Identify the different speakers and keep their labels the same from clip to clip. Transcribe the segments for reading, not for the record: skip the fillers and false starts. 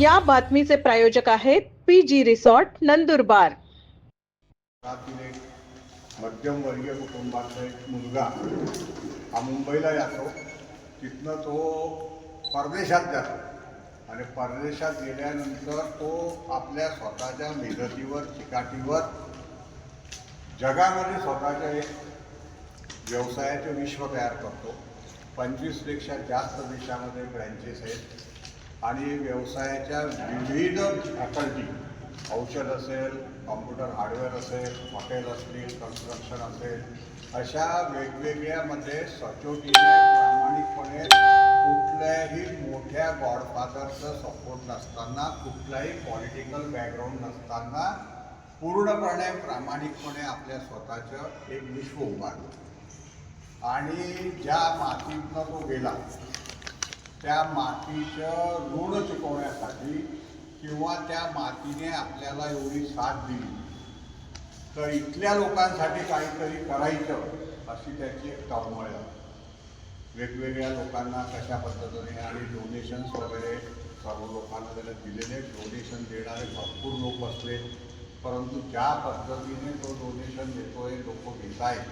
Speaker 1: या बातमीचे प्रायोजक आहेत PG रिसॉर्ट नंदुरबार।
Speaker 2: मध्यमवर्गीय कुटुंबातला एक मुलगा हा मुंबईला जातो, तिथनं तो परदेशात जातो आणि परदेशात गेल्यानंतर तो आपल्या स्वतःच्या मेहनतीवर चिकाटीवर जगामध्ये स्वतःच्या एक व्यवसायाचे विश्व तयार करतो। 25 पेक्षा जास्त देशामध्ये ब्रँचेस आहेत आणि व्यवसायाच्या विविध फॅकल्टी, औषध असेल, कॉम्प्युटर हार्डवेअर असेल, हॉटेल असतील, कन्स्ट्रक्शन असेल, अशा वेगवेगळ्यामध्ये सचोटीने प्रामाणिकपणे कुठल्याही मोठ्या गॉडफादरचं सपोर्ट नसताना, कुठलाही पॉलिटिकल बॅकग्राऊंड नसताना पूर्णपणे प्रामाणिकपणे आपल्या स्वतःचं एक विश्व उभारलं आणि ज्या मातीतनं तो गेला त्या मातीचं ऋण चुकवण्यासाठी किंवा त्या मातीने आपल्याला एवढी साथ दिली तर इथल्या लोकांसाठी काहीतरी करायचं अशी त्याची एक तळमळ आहे। वेगवेगळ्या लोकांना कशा पद्धतीने आणि डोनेशन्स वगैरे सर्व लोकांना त्याला दिलेले, डोनेशन देणारे भरपूर लोक बसले, परंतु ज्या पद्धतीने तो डोनेशन देतोय, लोक घेत आहेत,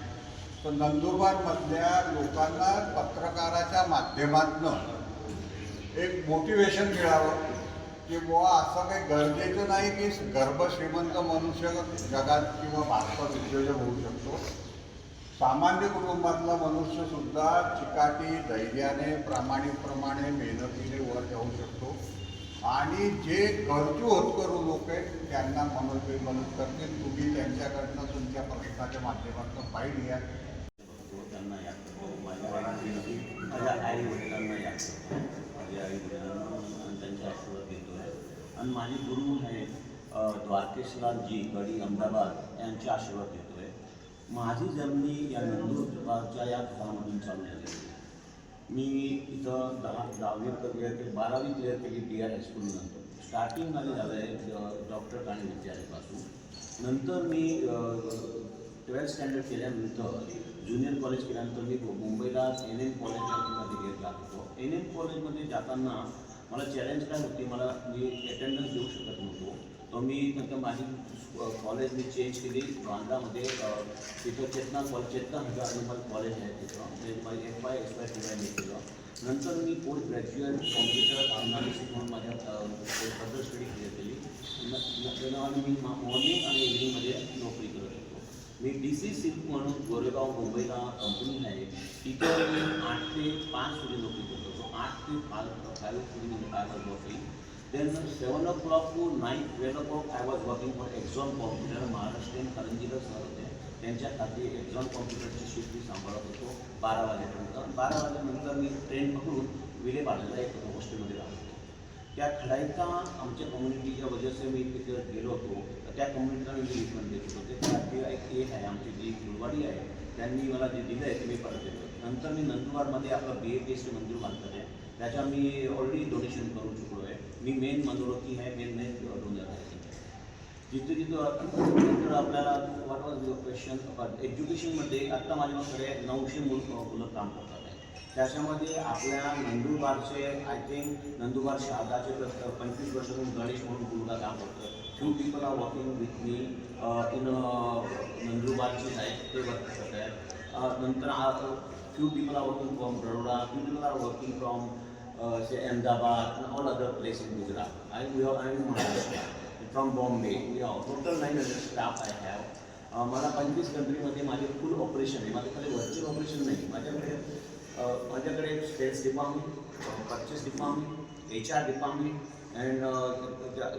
Speaker 2: तर नंदुरबारमधल्या लोकांना पत्रकाराच्या माध्यमातून एक मोटिवेशन मिळावं की बुवा असं काही गरजेचं नाही की गर्भश्रीमंत मनुष्य जगात किंवा भारतात उद्योजक होऊ शकतो। सामान्य कुटुंबातला मनुष्यसुद्धा चिकाटी, धैर्याने, प्रामाणिकप्रमाणे, मेहनतीने वर जाऊ शकतो आणि जे गरजू होतकरू लोक आहेत त्यांना मदत करते। तुम्ही त्यांच्याकडनं तुमच्या प्रश्नाच्या माध्यमातून फाईल घ्या,
Speaker 3: त्यांना याचं माझ्या आई वडिलांना याचं माझ्या आई वडिलांना त्यांच्या आशीर्वाद देतो आहे आणि माझे गुरु आहे द्वारकेशलालजी गडी अहमदाबाद यांचे आशीर्वाद देतो आहे। माझी जर्नी या नंदुरबारच्या या घरामधून चालू झाली। मी इथं 10वी क्लिअर केली, 12वी क्लिअर केली DR हायस्कूलनंतर। स्टार्टिंग माझं झालं आहे डॉक्टर काणे विद्यालयापासून। नंतर मी 12th स्टँडर्ड केल्यानंतर ज्युनियर कॉलेज केल्यानंतर मी मुंबईला NM कॉलेजमध्ये जात होतो। NM कॉलेजमध्ये जाताना मला चॅलेंज काय होती, मी अटेंडन्स देऊ शकत नव्हतो, तर मी नंतर माझी कॉलेज मी चेंज केली बांद्रामध्ये। तिथं चेतना हजार कॉलेज आहे, तिथं माझी FY SY मी केलं। नंतर मी पोस्ट ग्रॅज्युएट कॉम्प्युटर अनालिसिस म्हणून माझ्या फर्दर स्टडी केली आणि मी मॉर्निंग आणि इव्हिनिंगमध्ये नोकरी करत होतो। मी DC सिल्क म्हणून गोरेगाव मुंबईला कंपनी आहे, तिथं मी 8 ते 5 સુધી नोकरी करत होतो। 8 ते 5 સુધી मी I was working. Then 7 o'clock to 9, 12 o'clock I was working for Exxon computer. Maharashtrian करंजीला सर होते, त्यांच्या खाली एक्झॉन कॉम्प्युटरची शिफ्ट मी सांभाळत होतो 12 वाजेपर्यंत। 12 वाजेनंतर मी ट्रेन पकडून विलेपार्लेला एक हॉस्टेलमध्ये राहत होतो। त्या खडाईचा आमच्या कम्युनिटीच्या वजह से मी तिथे गेलो होतो, तर त्या कम्युनिटीला मी ट्रीटमेंट देत होतो। त्याची एक आहे आमची जी फुलवाडी आहे, त्यांनी मला जे दिलं आहे ते मी परत देतो। नंतर मी नंदुरबारमध्ये आपलं BAPSC मंदिर बांधत आहे, त्याच्या मी ऑलरेडी डोनेशन करू चुकलो आहे। मी मेन मनोरथी आहे, मेन डोनर आहे। जिथे नंतर आपल्याला what was your question about एज्युकेशनमध्ये आत्ता माझ्याकडे 900 मुलं काम करतात आहे। त्याच्यामध्ये आपल्या नंदुरबारचे आय थिंक नंदुरबार शहादाचे 25 वर्षातून गणेश म्हणून मुलगा काम करतो। Few people are working with me in नंदुरबारचे आहेत, ते वर्क करत आहेत। नंतर few people are working from Baroda, few people are working from say Ahmedabad and all other places in Gujarat. I am Maharashtra, from Bombay. We are total 900 staff I have. मला 25 कंट्रीमध्ये माझे फुल operation आहे। माझ्याकडे virtual operation नाही, माझ्याकडे sales department, purchase department, HR department and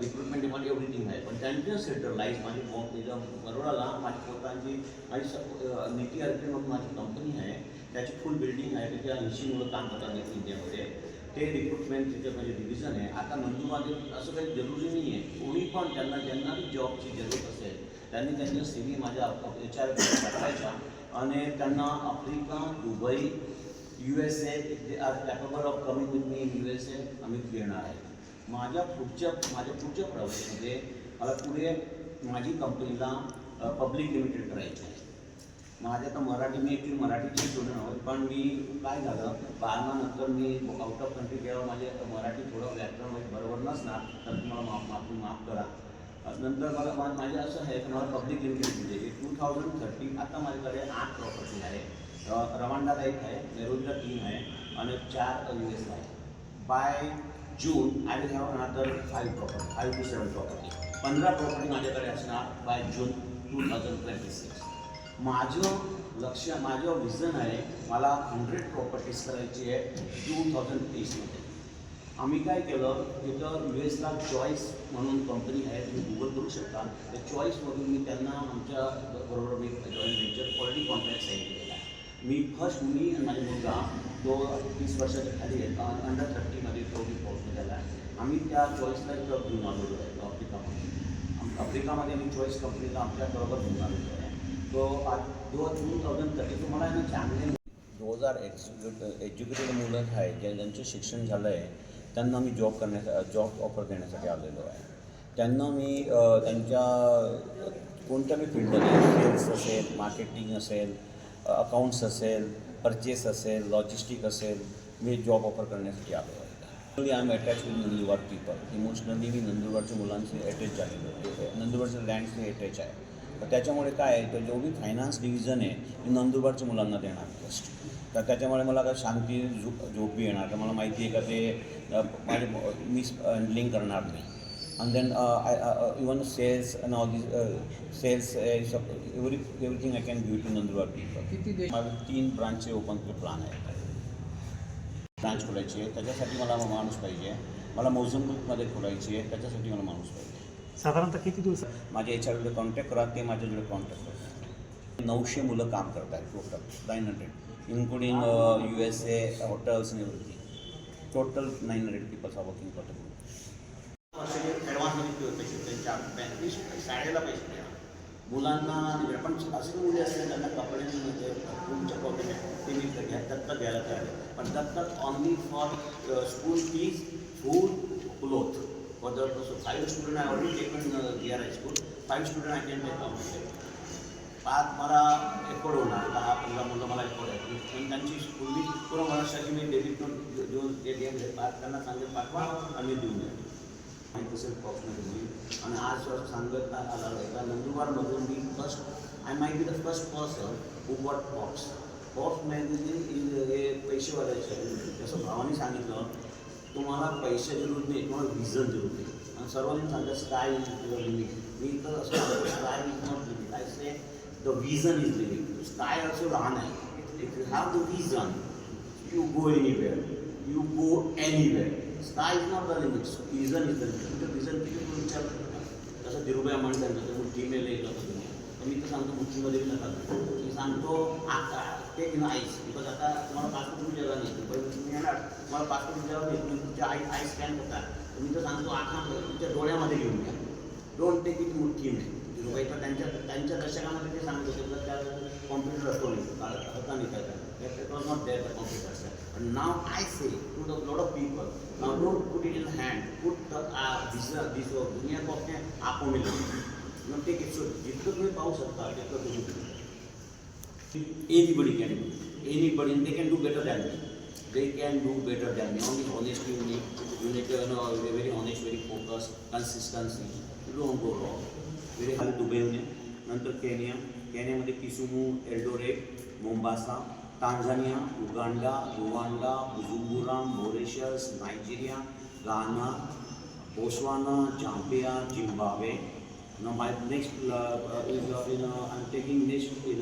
Speaker 3: recruitment department everything आहे। पण त्यांचं सेंट्रलाइज माझी बरोडाला माझी स्वतःची नीती अर्पित म्हणून माझी कंपनी आहे, त्याची फुल बिल्डिंग आहे, तिथे 80 मुलं काम करतात इंडियामध्ये। ते रिक्रुटमेंट तिथे माझे डिव्हिजन आहे। आता नंदुरबारमध्ये असं काही जरुरी नाही आहे, कोणी पण ज्यांना जॉबची जरूरत असेल त्यांनी त्यांच्या CV माझ्या HR पाठवायच्या आणि त्यांना Africa, Dubai, USA they are capable of coming with me in USA आम्ही घेणार आहे। माझ्या पुढच्या प्रवासामध्ये मला पुढे माझी कंपनीला पब्लिक लिमिटेड करायची आहे। माझ्या तर मराठी मी ॲक्च्युली मराठीची स्टुडंट आहोत, पण मी काय झालं 12 नंतर मी आउट ऑफ कंट्री जेव्हा माझे मराठी थोडं व्याकरण बरोबर नसणार तर तुम्हाला माफ करा. नंतर मला माझे असं आहे की मला पब्लिक लिमिटेड म्हणजे 2030 आता माझ्याकडे 8 प्रॉपर्टी आहे. रवांडाला 1 आहे, नेरूरला 3 आहे आणि 4 US आहे. By June I will have another 5 to 7 property. 15 property माझ्याकडे असणार बाय जून 2026. माझं विजन आहे मला 100 प्रॉपर्टीज करायची आहे 2030मध्ये. आम्ही काय केलं, तिथं USला चॉईस म्हणून कंपनी आहे, तुम्ही गुगल करू शकता. त्या चॉईसमधून मी त्यांना आमच्या बरोबर मी joint venture quality contract sign केलेला आहे. मी आणि माझा मुलगा तो 30 वर्षाच्या खाली आहे, अंडर 30मध्ये तो मी पोहोचलेला आहे. आम्ही त्या चॉईसला इथं घेऊन आलेलो आहे आफ्रिकामध्ये आम्ही चॉईस कंपनीला आमच्याबरोबर घेऊन आलेलो आहे. तो आज 2030 तुम्हाला ना चांगले 2000 एज्युकेटेड मुलं आहे ज्यांचं शिक्षण झालं आहे त्यांना मी जॉब ऑफर देण्यासाठी आलेलो आहे. त्यांना मी त्यांच्या कोणत्या मी फील्डमध्ये सेल्स असेल, मार्केटिंग असेल, अकाउंट्स असेल, परचेस असेल, लॉजिस्टिक असेल, मी जॉब ऑफर करण्यासाठी आलो आहे. I am attach with Nandurbar people. Emotionally मी नंदुरबारच्या मुलांशी अटॅच झालेलो आहे, नंदुरबारच्या लँडशी अटॅच आहे. तर त्याच्यामुळे काय आहे, तर जो मी फायनान्स डिव्हिजन आहे मी नंदुरबारच्या मुलांना देणार फर्स्ट. तर त्याच्यामुळे मला काय शांती झोपी येणार, तर मला माहिती आहे का ते माझे मिस हँडलिंग करणार नाही. and then even sales and all these sales everything I can give to Nandurbar people. माझे 3 ब्रांचचे ओपन प्लॅन आहे. ब्रांच खोलायची आहे त्याच्यासाठी मला माणूस पाहिजे. मला मोझंबिकमध्ये खोलायची आहे त्याच्यासाठी मला माणूस पाहिजे.
Speaker 4: साधारणतः किती दिवस
Speaker 3: माझ्या याच्याकडे कॉन्टॅक्ट करा, ते माझ्याकडे कॉन्टॅक्ट करतात. 900 मुलं काम करत आहेत टोटल 900 इन्क्लुडिंग USA हॉटेल्स आणि everything. Total 900 peoples are working for the ॲडव्हान्समध्ये पैसे त्यांच्या शाळेला पैसे द्या मुलांना. पण असे मुले असतील त्यांना कपडे तुमच्या प्रॉब्लेम ते मी दत्तक घ्यायला तयार आहे. पण दत्तक only for school fees, food, cloth. For the 5 student I already taken here high school. 5 student I can take competed. 5 मला एफोर्ड होणार, 10-15 मुलं मला एफोर्ड आहे. पण त्यांची स्कूल पूर्ण महाराष्ट्राची मी डेबिट नोट जो ते गेम घेतात त्यांना सांगेल पाठवा आणि देऊन द्या. 9% प्रॉफिट. आणि आज सांगत आला आहे का नंदुरबारमधून मी I might be the first person who got pops म्हणजे हे पैसेवाल्याचे. जसं भावाने सांगितलं तुम्हाला पैसे जरूर नाही, तुम्हाला विजन जरूर नाही. आणि सर्वांनी सांगतात स्काय इज युअर लिमिट. मी तर असं सांगतो sky is not limit. I say the vision is limit. Sky also लहान आहे. If you have the vision you go anywhere, you go anywhere. Sky is not the limit, vision is the limit. तुमचं vision किती तुम्ही विचार करता. जसं धीरूभाई अंबानी सांगतो मुठ्ठीमध्ये येतं तुम्ही, तर मी तर सांगतो मुठ्ठीमध्ये बी नका. मी सांगतो टेक इन आईस. बिकॉज आता तुम्हाला पासपोर्ट तुमच्याला नाही, पण तुम्ही येणार तुम्हाला पासपोर्ट तुमच्यावर नाही, तुम्ही तुमच्या आई स्कॅन करतात. तर मी तर सांगतो आखा तुमच्या डोळ्यामध्ये घेऊन घ्या. डोंट टेक इट मुठ्ठीने. धीरूभाई तर त्यांच्या दशकामध्ये ते सांगत होते तर त्या कॉम्प्युटर असतो नाही होता नाही त्याचा. It was not there, the computers. But now I say to the lot of people, now don't put it in the hand, put the this दुनिया को अपने आँखों में low. Now take it. So जितना तुम्हें पाऊ सकता है जितना तुम्हें anybody can do. Anybody, and they can do better than me. They can do better than me. Only honesty you need to very honest, very focused, consistency. You don't go wrong. Very hard Dubai में, नंतर केनियामध्ये Kisumu, Eldoret, Mombasa, Tanzania, Uganda, Rwanda, Bujumbura, Mauritius, Nigeria, Ghana, Botswana, Zambia, Zimbabwe. Now my next is I'm taking next in